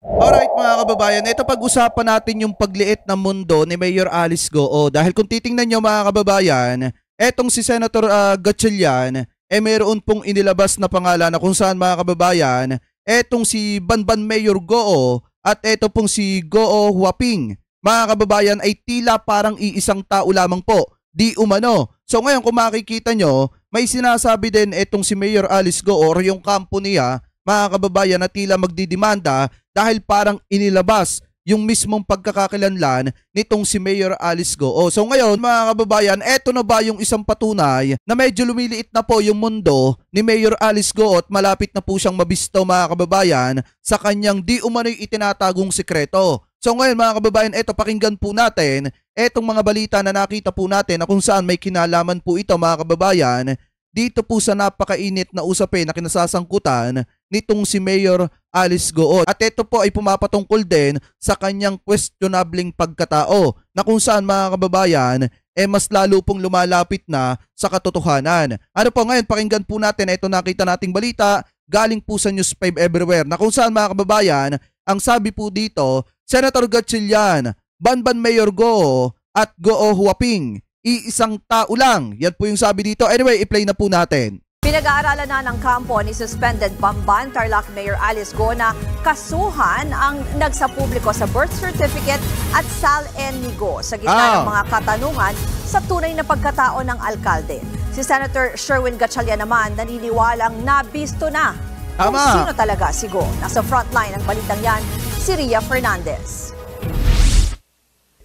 Alright mga kababayan, ito pag-usapan natin yung pagliit ng mundo ni Mayor Alice Goo. Dahil kung titingnan nyo mga kababayan, etong si Senator Gatchalian, mayroon pong inilabas na pangalan na kung saan mga kababayan, etong si Banban Mayor Goo at eto pong si Goo Huaping, mga kababayan ay tila parang iisang tao lamang po, di umano. So ngayon kung makikita nyo, may sinasabi din etong si Mayor Alice Goo or yung kampo niya, mga kababayan, na tila magdidemanda dahil parang inilabas yung mismong pagkakakilanlan nitong si Mayor Alice Goo. So ngayon mga kababayan, eto na ba yung isang patunay na medyo lumiliit na po yung mundo ni Mayor Alice Goo at malapit na po siyang mabisto mga kababayan sa kanyang di umano'y itinatagong sikreto. So ngayon mga kababayan, eto pakinggan po natin etong mga balita na nakita po natin na kung saan may kinalaman po ito mga kababayan dito po sa napakainit na usapin na kinasasangkutan nitong si Mayor Alice Goo. At ito po ay pumapatungkol din sa kanyang questionabling pagkatao na kung saan mga kababayan mas lalo pong lumalapit na sa katotohanan. Ano po ngayon, pakinggan po natin ito nakita nating balita galing po sa News 5 Everywhere na kung saan mga kababayan, ang sabi po dito, Senator Gatchalian, Banban Mayor Goo at Goo Huaping, iisang tao lang. Yan po yung sabi dito. Anyway, i-play na po natin. Pinag-aaralan na ng kampo ni suspended Bamban Tarlac Mayor Alice Goo na kasuhan ang nagsapubliko sa birth certificate at SALN ni Goo sa gitna ng mga katanungan sa tunay na pagkatao ng alkalde. Si Senator Sherwin Gatchalian naman naniniwalang nabisto na kung sino talaga si Goo. Nasa frontline ng balitang yan, si Ria Fernandez.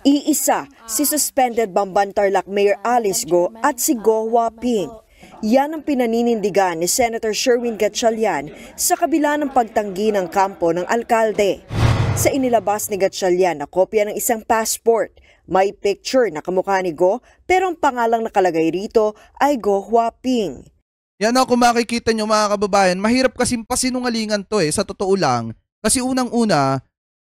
Iisa si suspended Bamban Tarlac Mayor Alice Goo at si Goo Huaping. Yan ang pinaninindigan ni Senator Sherwin Gatchalian sa kabila ng pagtanggi ng kampo ng alkalde. Sa inilabas ni Gatchalian na kopya ng isang passport, may picture na kamukha ni Goo pero ang pangalang nakalagay rito ay Goo Huaping. Yan o, kung makikita nyo mga kababayan, mahirap kasing pasinungalingan to sa totoo lang. Kasi unang-una,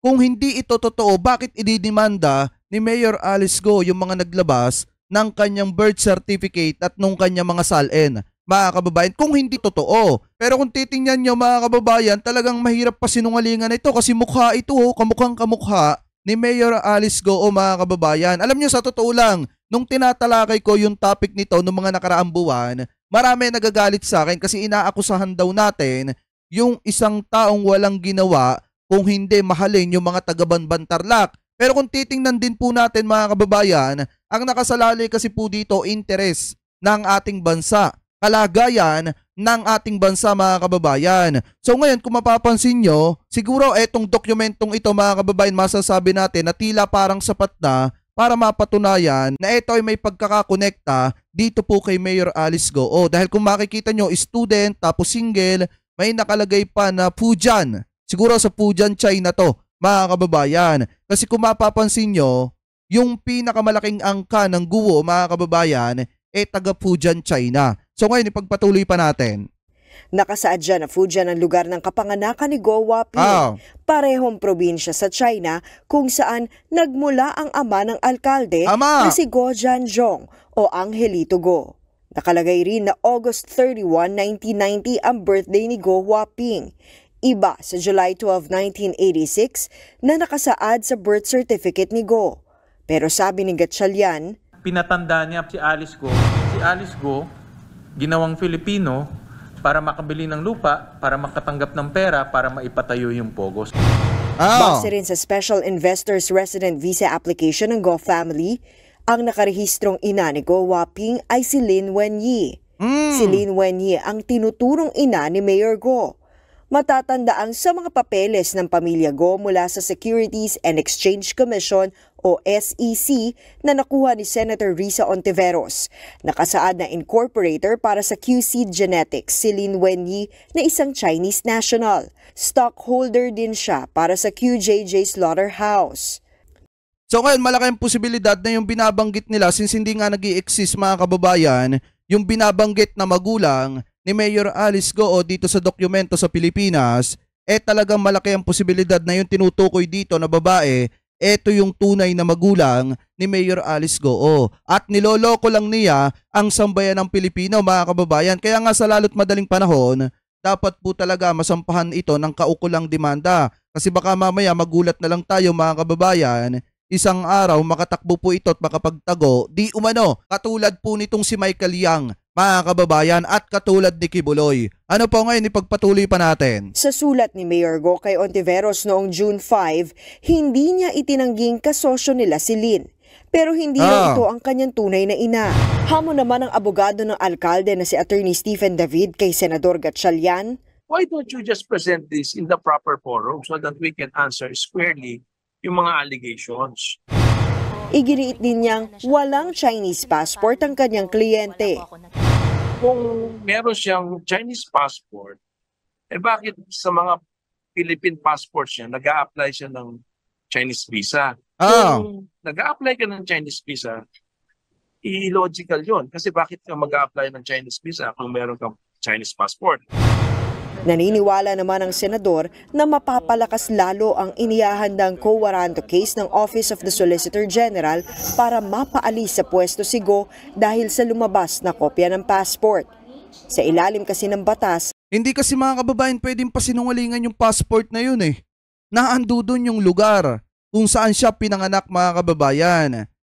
kung hindi ito totoo, bakit ididemanda ni Mayor Alice Goo yung mga naglabas ng kanyang birth certificate at nung kanyang mga SALN, mga kababayan, kung hindi totoo. Pero kung titingnan nyo mga kababayan, talagang mahirap pa sinungalingan ito kasi mukha ito, kamukhang kamukha ni Mayor Alice Goo mga kababayan. Alam nyo, sa totoo lang, nung tinatalakay ko yung topic nito noong mga nakaraang buwan, marami nagagalit sa akin kasi inaakusahan daw natin yung isang taong walang ginawa kung hindi mahalin yung mga taga-Banban Tarlac. Pero kung titingnan din po natin mga kababayan, ang nakasalalay kasi po dito interes ng ating bansa, kalagayan ng ating bansa mga kababayan. So ngayon kung mapapansin nyo, siguro etong dokumentong ito mga kababayan, masasabi natin na tila parang sapat na para mapatunayan na ito ay may pagkakakonekta dito po kay Mayor Alice Goo. Dahil kung makikita nyo, student tapos single, may nakalagay pa na Fujian. Siguro sa Fujian, China to mga kababayan. Kasi kung mapapansin nyo, yung pinakamalaking angka ng Goo mga kababayan taga Fujian, China. So ngayon ipagpatuloy pa natin. Nakasaad dyan na Fujian ang lugar ng kapanganakan ni Goo Huaping. Parehong probinsya sa China kung saan nagmula ang ama ng alkalde na si Goo Jianzhong o Angelito Goo. Nakalagay rin na August 31, 1990 ang birthday ni Goo Huaping. Iba sa July 12, 1986 na nakasaad sa birth certificate ni Goo. Pero sabi ni Gatchalian, pinatanda niya si Alice Goo. Si Alice Goo, ginawang Filipino para makabili ng lupa, para makatanggap ng pera, para maipatayo yung Pogos. Base rin sa Special Investors Resident Visa application ng Goo family, ang nakarehistrong ina ni Goo Huaping ay si Lin Wenyi. Si Lin Wenyi ang tinuturong ina ni Mayor Goo. Matatandaan sa mga papeles ng pamilya Goo mula sa Securities and Exchange Commission o SEC na nakuha ni Senator Risa Ontiveros. Nakasaad na incorporator para sa QC Genetics si Lin Wenyi na isang Chinese national. Stockholder din siya para sa QJJ Slaughterhouse. So ngayon malaki ang posibilidad na yung binabanggit nila, since hindi nga nag-i-exist mga kababayan, yung binabanggit na magulang ni Mayor Alice Goo dito sa dokumento sa Pilipinas, talagang malaki ang posibilidad na yung tinutukoy dito na babae, ito yung tunay na magulang ni Mayor Alice Goo. At niloloko lang niya ang sambayan ng Pilipino mga kababayan. Kaya nga sa lalo't madaling panahon, dapat po talaga masampahan ito ng kaukulang demanda. Kasi baka mamaya magulat na lang tayo mga kababayan, isang araw makatakbo po ito at makapagtago, di umano, katulad po nitong si Michael Yang, mga kababayan, at katulad ni Kibuloy. Ano po ngayon, ipagpatuloy pa natin? Sa sulat ni Mayor Go kay Ontiveros noong June 5, hindi niya itinangging kasosyo nila si Lynn. Pero hindi na ito ang kanyang tunay na ina. Hamon naman ang abogado ng alkalde na si Attorney Stephen David kay Senador Gatchalian. Why don't you just present this in the proper forum so that we can answer squarely yung mga allegations? Iginiit din niyang walang Chinese passport ang kanyang kliyente. Kung meron siyang Chinese passport, bakit sa mga Philippine passports niya, nag-a-apply siya ng Chinese visa? Kung nag-a-apply ka ng Chinese visa, illogical yun. Kasi bakit ka mag-a-apply ng Chinese visa kung meron kang Chinese passport? Naniniwala naman ang senador na mapapalakas lalo ang inihahandang co-warranto case ng Office of the Solicitor General para mapaalis sa pwesto si Go dahil sa lumabas na kopya ng passport. Sa ilalim kasi ng batas, hindi kasi mga kababayan pwedeng pasinungalingan yung passport na yun eh. Naando doon yung lugar kung saan siya pinanganak mga kababayan.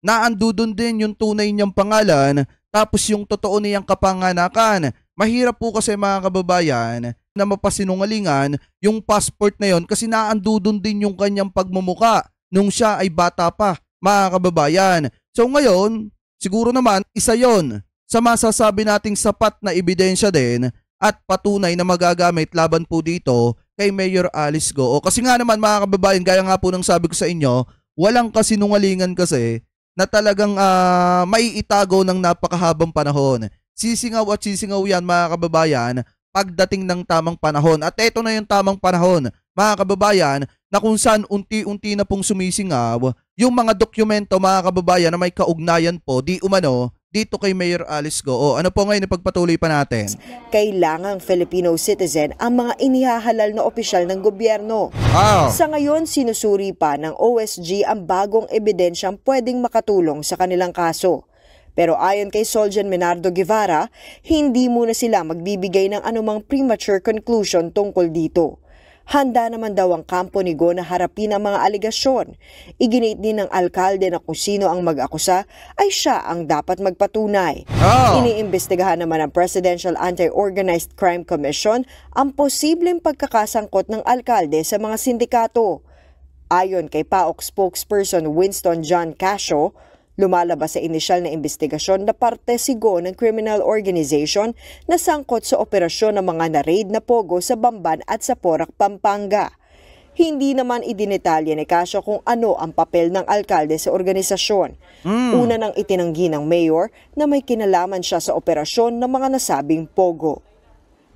Naando doon din yung tunay niyang pangalan tapos yung totoo niyang kapanganakan. Mahirap po kasi mga kababayan na mapasinungalingan yung passport na yon kasi naando doon din yung kanyang pagmumuka nung siya ay bata pa mga kababayan. So ngayon, siguro naman isa yon sa masasabi nating sapat na ebidensya din at patunay na magagamit laban po dito kay Mayor Alice Go. Kasi nga naman mga kababayan, gaya nga po ng sabi ko sa inyo, walang kasinungalingan kasi na talagang maiitago ng napakahabang panahon. Sisingaw at sisingaw yan mga kababayan pagdating ng tamang panahon. At ito na yung tamang panahon mga kababayan na kung saan unti-unti na pong sumisingaw yung mga dokumento mga kababayan na may kaugnayan po di umano dito kay Mayor Alice Go. Ano po ngayon ipagpatuloy pa natin? Kailangang Filipino citizen ang mga inihahalal na opisyal ng gobyerno. Sa ngayon, sinusuri pa ng OSG ang bagong ebidensyang pwedeng makatulong sa kanilang kaso. Pero ayon kay Soljan Menardo Guevara, hindi muna sila magbibigay ng anumang premature conclusion tungkol dito. Handa naman daw ang kampo ni Go na harapin ang mga aligasyon. Iginiit din ng alkalde na kung sino ang mag-akusa ay siya ang dapat magpatunay. Iniimbestigahan naman ng Presidential Anti-Organized Crime Commission ang posibleng pagkakasangkot ng alkalde sa mga sindikato. Ayon kay PAOK spokesperson Winston John Casio, lumalabas sa inisyal na investigasyon na parte si Go ng criminal organization na sangkot sa operasyon ng mga na-raid na pogo sa Bamban at sa Porac, Pampanga. Hindi naman idinetalye ni Casio kung ano ang papel ng alkalde sa organisasyon. Una nang itinanggi ng mayor na may kinalaman siya sa operasyon ng mga nasabing pogo.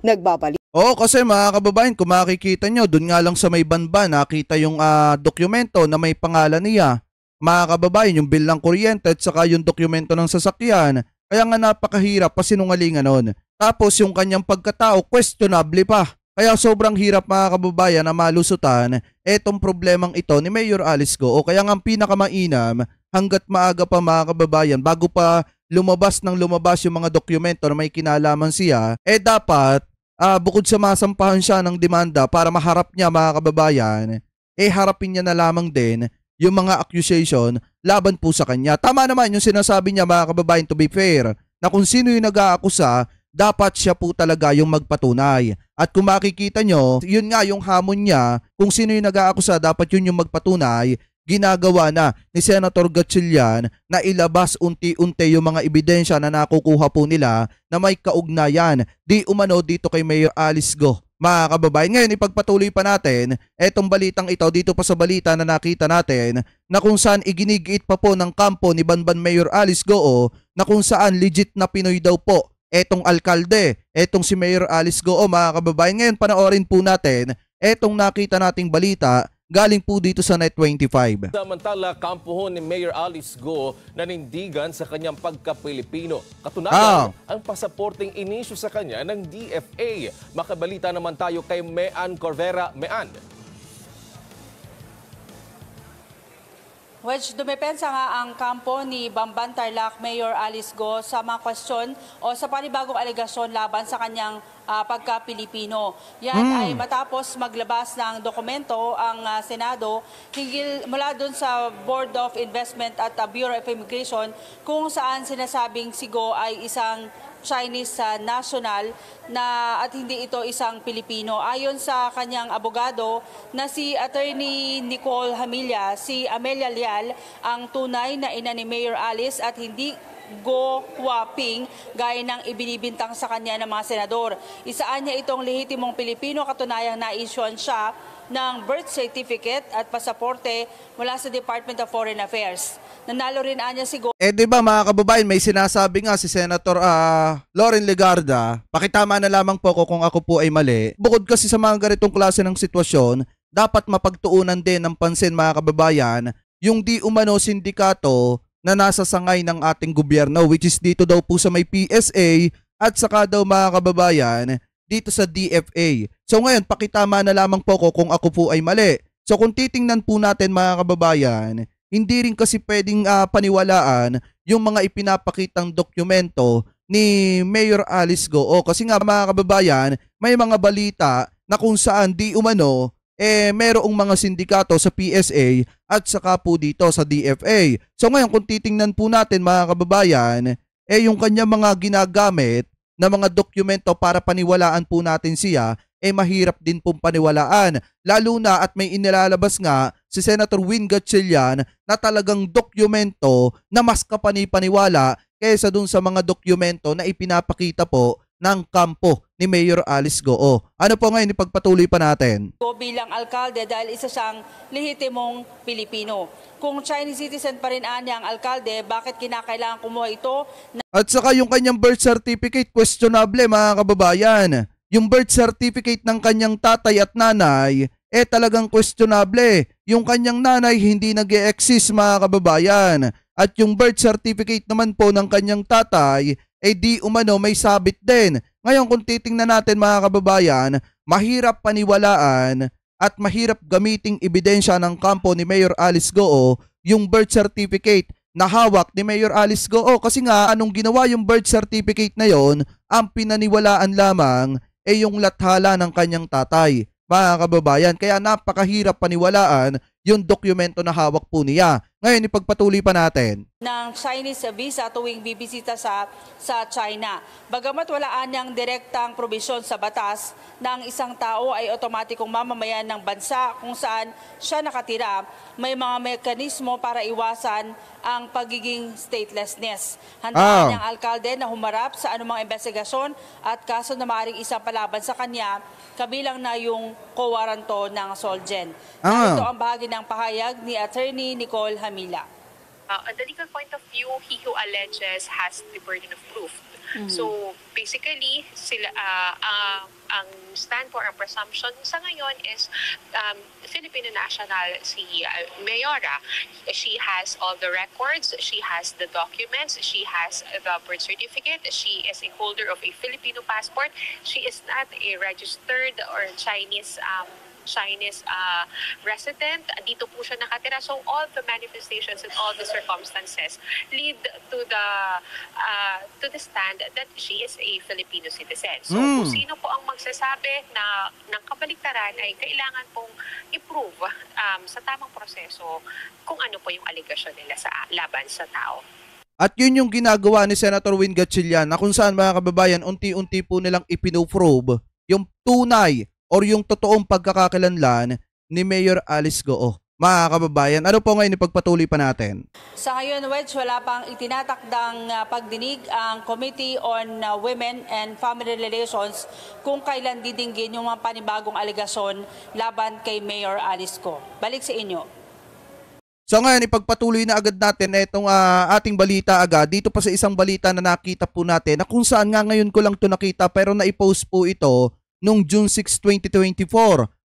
Nagbabalik. Kasi mga kababayan, kung makikita nyo, dun nga lang sa may Banban, nakita yung dokumento na may pangalan niya. Mga kababayan, yung bill ng kuryente at saka yung dokumento ng sasakyan. Kaya nga napakahirap pasinungalingan nun. Tapos yung kanyang pagkatao, questionable pa. Kaya sobrang hirap mga kababayan na malusutan etong problemang ito ni Mayor Alice Go. Kaya nga ang pinakamainam, hanggat maaga pa mga kababayan, bago pa lumabas yung mga dokumento na may kinalaman siya, dapat bukod sa masampahan siya ng demanda para maharap niya mga kababayan, harapin niya na lamang din yung mga accusation laban po sa kanya. Tama naman yung sinasabi niya mga kababayan, to be fair, na kung sino yung nag-aakusa, dapat siya po talaga yung magpatunay. At kung makikita nyo, yun nga yung hamon niya, kung sino yung nag-aakusa, dapat yun yung magpatunay. Ginagawa na ni Senator Gatchalian na ilabas unti-unti yung mga ebidensya na nakukuha po nila na may kaugnayan di umano dito kay Mayor Alice Go. Mga kababayan, ngayon ipagpatuloy pa natin etong balitang ito dito pa sa balita na nakita natin na kung saan iginigiit pa po ng kampo ni Banban Mayor Alice Go na kung saan legit na Pinoy daw po etong alkalde, etong si Mayor Alice Go. Mga kababayan, ngayon panoorin po natin etong nakita nating balita galing po dito sa Net25. Samantala, kampuhon ni Mayor Alice Go nanindigan sa kanyang pagka-Pilipino. Katunayan, ang pasaporteng inisyu sa kanya ng DFA. Makabalita naman tayo kay Mean Corvera. Mean. Which dumepensa nga ang kampo ni Bamban Tarlac Mayor Alice Go sa mga kwestiyon o sa panibagong alegasyon laban sa kanyang pagka-Pilipino. Yan ay matapos maglabas ng dokumento ang Senado hinggil mula dun sa Board of Investment at Bureau of Immigration kung saan sinasabing si Go ay isang Chinese national at hindi ito isang Pilipino. Ayon sa kanyang abogado na si Attorney Nicole Hamilla, si Amelia Leal ang tunay na ina ni Mayor Alice at hindi Go Huaping gaya ng ibinibintang sa kanya ng mga senador. Isaan niya itong lehitimong Pilipino, katunayang na-issuean siya ng birth certificate at pasaporte mula sa Department of Foreign Affairs. Nanalo rin anya si Go. Di ba mga kababayan, may sinasabi nga si Senator Loren Legarda, pakitama na lamang po ko kung ako po ay mali. Bukod kasi sa mga ganitong klase ng sitwasyon, dapat mapagtuunan din ng pansin mga kababayan, yung di umano sindikato na nasa sangay ng ating gobyerno, which is dito daw po sa may PSA at saka daw mga kababayan dito sa DFA. So ngayon, pakitama na lamang po ko kung ako po ay mali. So kung titingnan po natin mga kababayan, hindi rin kasi pwedeng paniwalaan yung mga ipinapakitang dokumento ni Mayor Alice Go. Kasi nga mga kababayan, may mga balita na kung saan di umano merong mga sindikato sa PSA at saka po dito sa DFA. So ngayon kung titingnan po natin mga kababayan, yung kanya mga ginagamit na mga dokumento para paniwalaan po natin siya, mahirap din pong paniwalaan. Lalo na at may inilalabas nga si Senator Win Gatchalian na talagang dokumento na mas kapani-paniwala kaysa dun sa mga dokumento na ipinapakita po ng kampo ni Mayor Alice Go. Ano po ngayon ipagpatuloy pa natin? Go bilang alkalde dahil isa siyang lehitimong Pilipino. Kung Chinese citizen pa rin anya ang alkalde, bakit kinakailangan kumuha ito? At saka yung kanyang birth certificate, questionable mga kababayan. Yung birth certificate ng kanyang tatay at nanay, talagang questionable. Yung kanyang nanay hindi nag-e-exist mga kababayan. At yung birth certificate naman po ng kanyang tatay, di umano may sabit din. Ngayon kung titingnan natin mga kababayan, mahirap paniwalaan at mahirap gamiting ebidensya ng kampo ni Mayor Alice Go yung birth certificate na hawak ni Mayor Alice Go. Kasi nga anong ginawa yung birth certificate na yon, ang pinaniwalaan lamang yung lathala ng kanyang tatay mga kababayan. Kaya napakahirap paniwalaan yung dokumento na hawak po niya. Ngayon, ipagpatuloy pa natin. Ng Chinese visa tuwing bibisita sa China. Bagamat wala anyang direktang probisyon sa batas na ang isang tao ay otomatikong mamamayan ng bansa kung saan siya nakatira, may mga mekanismo para iwasan ang pagiging statelessness. Handaan niyang alkalde na humarap sa anumang investigasyon at kaso na maaaring isang palaban sa kanya, kabilang na yung kowaranto ng Solgen. Ito ang bahagi ng pahayag ni Attorney Nicole Hamilla. On the legal point of view, he who alleges has the burden of proof. So basically, sila ang stand for ang presumption sa ngayon is Filipino national si Mayora. She has all the records, she has the documents, she has the birth certificate, she is a holder of a Filipino passport, she is not a registered or Chinese resident. Dito po siya nakatira. So all the manifestations and all the circumstances lead to the stand that she is a Filipino citizen. So kung sino po ang magsasabi na ng kabaliktaran ay kailangan pong i-prove sa tamang proseso kung ano po yung allegation nila sa laban sa tao. At yun yung ginagawa ni Senator Win Gatchalian na kung saan mga kababayan unti-unti po nilang ipinoprobe yung tunay or yung totoong pagkakakilanlan ni Mayor Alice Go. Mga kababayan, ano po ngayon ipagpatuloy pa natin? Sa ngayon, Wedge, wala pang itinatakdang pagdinig ang Committee on Women and Family Relations kung kailan didinggin yung mga panibagong alegasyon laban kay Mayor Alice Go. Balik sa inyo. So ngayon, ipagpatuloy na agad natin itong ating balita agad. Dito pa sa isang balita na nakita po natin na kung saan nga ngayon ko lang ito nakita pero naipost po ito noong June 6, 2024.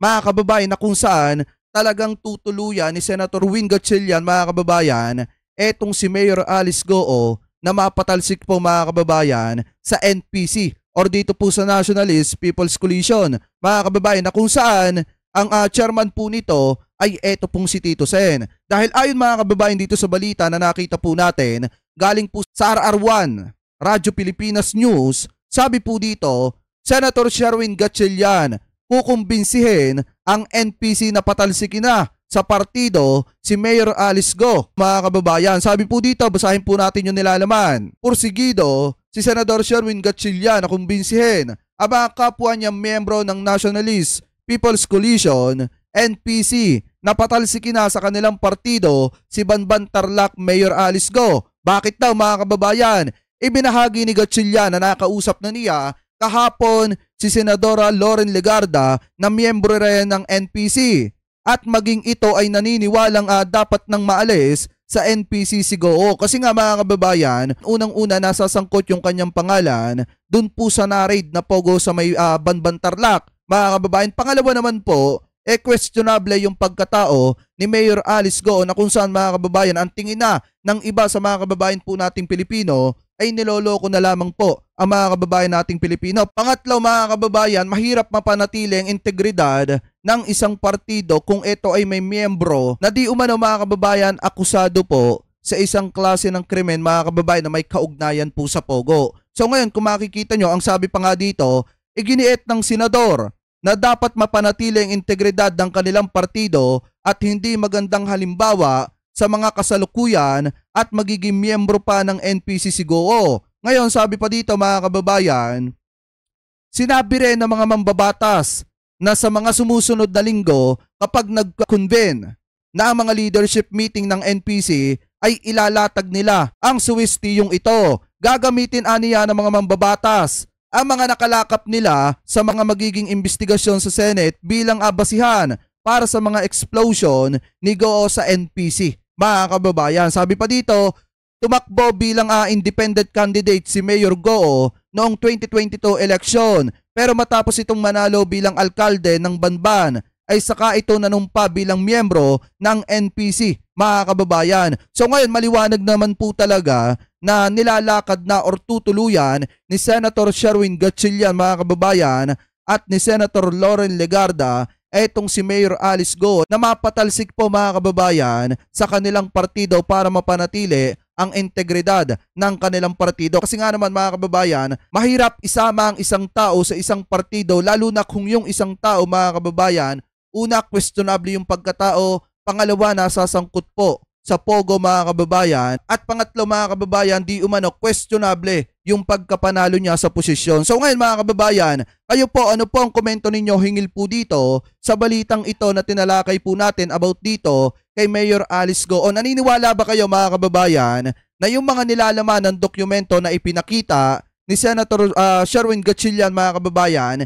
Mga kababayan, na kung saan talagang tutuluyan ni Senator Win Gatchalian, mga kababayan, etong si Mayor Alice Go na mapatalsik po mga kababayan sa NPC or dito po sa Nationalist People's Coalition. Mga kababayan, na kung saan ang chairman po nito ay eto pong si Tito Sen. Dahil ayon mga kababayan dito sa balita na nakita po natin, galing po sa RR1, Radyo Pilipinas News, sabi po dito, Senator Sherwin Gatchalian, kukumbinsihin ang NPC na patalsikin na sa partido si Mayor Alice Go. Mga kababayan, sabi po dito, basahin po natin yung nilalaman. Pursigido, si Senador Sherwin Gatchalian na kumbinsihin ang mga kapwa niyang miyembro ng Nationalist People's Coalition, NPC, na patalsikin na sa kanilang partido si Banban Tarlac Mayor Alice Go. Bakit daw mga kababayan? Ibinahagi ni Gatchalian na nakausap na niya kahapon si Senadora Loren Legarda na miyembro rin ng NPC. At maging ito ay naniniwalang dapat nang maalis sa NPC si Go. Kasi nga mga kababayan, unang-una nasasangkot yung kanyang pangalan dun po sa na-raid na pogo sa may Banban Tarlac. Mga kababayan, pangalawa naman po, questionable yung pagkatao ni Mayor Alice Go na kung saan mga kababayan ang tingin na ng iba sa mga kababayan po nating Pilipino ay niloloko na lamang po ang mga kababayan nating Pilipino. Pangatlo mga kababayan, mahirap mapanatili ang integridad ng isang partido kung ito ay may miyembro na di umano mga kababayan akusado po sa isang klase ng krimen mga kababayan na may kaugnayan po sa pogo. So ngayon kung makikita nyo, ang sabi pa nga dito, iginiit ng senador na dapat mapanatili ang integridad ng kanilang partido at hindi magandang halimbawa sa mga kasalukuyan at magiging miyembro pa ng NPC si Go. Ngayon sabi pa dito mga kababayan, sinabi rin ng mga mambabatas na sa mga sumusunod na linggo kapag nag-convene na ang mga leadership meeting ng NPC ay ilalatag nila ang suwistiyong ito. Gagamitin aniya ng mga mambabatas ang mga nakalakap nila sa mga magiging investigasyon sa Senate bilang basihan para sa mga explosion ni Go sa NPC. Mga kababayan, sabi pa dito, tumakbo bilang independent candidate si Mayor Go noong 2022 election pero matapos itong manalo bilang alkalde ng Banban ay saka ito nanumpa bilang miyembro ng NPC. Mga kababayan, so ngayon maliwanag naman po talaga na nilalakad na or tutuluyan ni Senator Sherwin Gatchalian mga kababayan at ni Senator Loren Legarda etong si Mayor Alice Go na mapatalsik po mga kababayan sa kanilang partido para mapanatili ang integridad ng kanilang partido. Kasi nga naman mga kababayan, mahirap isama ang isang tao sa isang partido lalo na kung yung isang tao mga kababayan, una questionable yung pagkatao, pangalawa nasasangkot po sa pogo mga kababayan at pangatlo mga kababayan di umano questionable yung pagkapanalo niya sa posisyon. So ngayon mga kababayan, kayo po ano po ang komento ninyo hingil po dito sa balitang ito na tinalakay po natin about dito kay Mayor Alice Go. O naniniwala ba kayo mga kababayan na yung mga nilalaman ng dokumento na ipinakita ni Senator Sherwin Gatchalian mga kababayan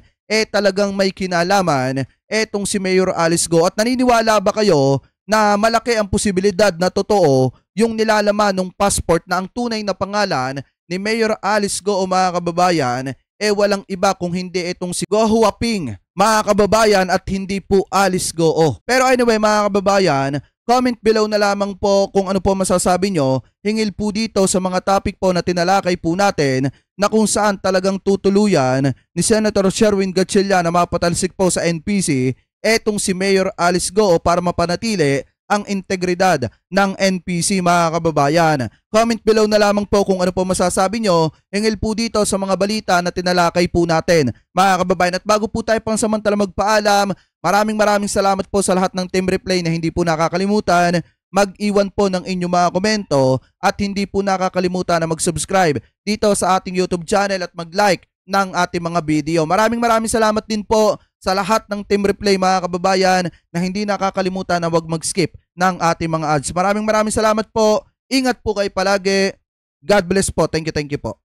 talagang may kinalaman etong si Mayor Alice Go? At naniniwala ba kayo na malaki ang posibilidad na totoo yung nilalaman ng passport na ang tunay na pangalan ni Mayor Alice Go mga kababayan walang iba kung hindi itong si Go Huaping mga kababayan at hindi po Alice Go. Pero anyway mga kababayan, comment below na lamang po kung ano po masasabi nyo hingil po dito sa mga topic po na tinalakay po natin na kung saan talagang tutuluyan ni Senator Sherwin Gatchalian na mapatalsik po sa NPC etong si Mayor Alice Go para mapanatili ang integridad ng NPC mga kababayan. Comment below na lamang po kung ano po masasabi nyo hingil po dito sa mga balita na tinalakay po natin mga kababayan. At bago po tayo pansamantala magpaalam, maraming salamat po sa lahat ng Team Replay na hindi po nakakalimutan mag-iwan po ng inyong mga komento at hindi po nakakalimutan na mag-subscribe dito sa ating YouTube channel at mag-like ng ating mga video. Maraming salamat din po sa lahat ng Team Replay mga kababayan na hindi nakakalimutan na wag mag-skip ng ating mga ads. Maraming salamat po. Ingat po kayo palagi. God bless po. Thank you po.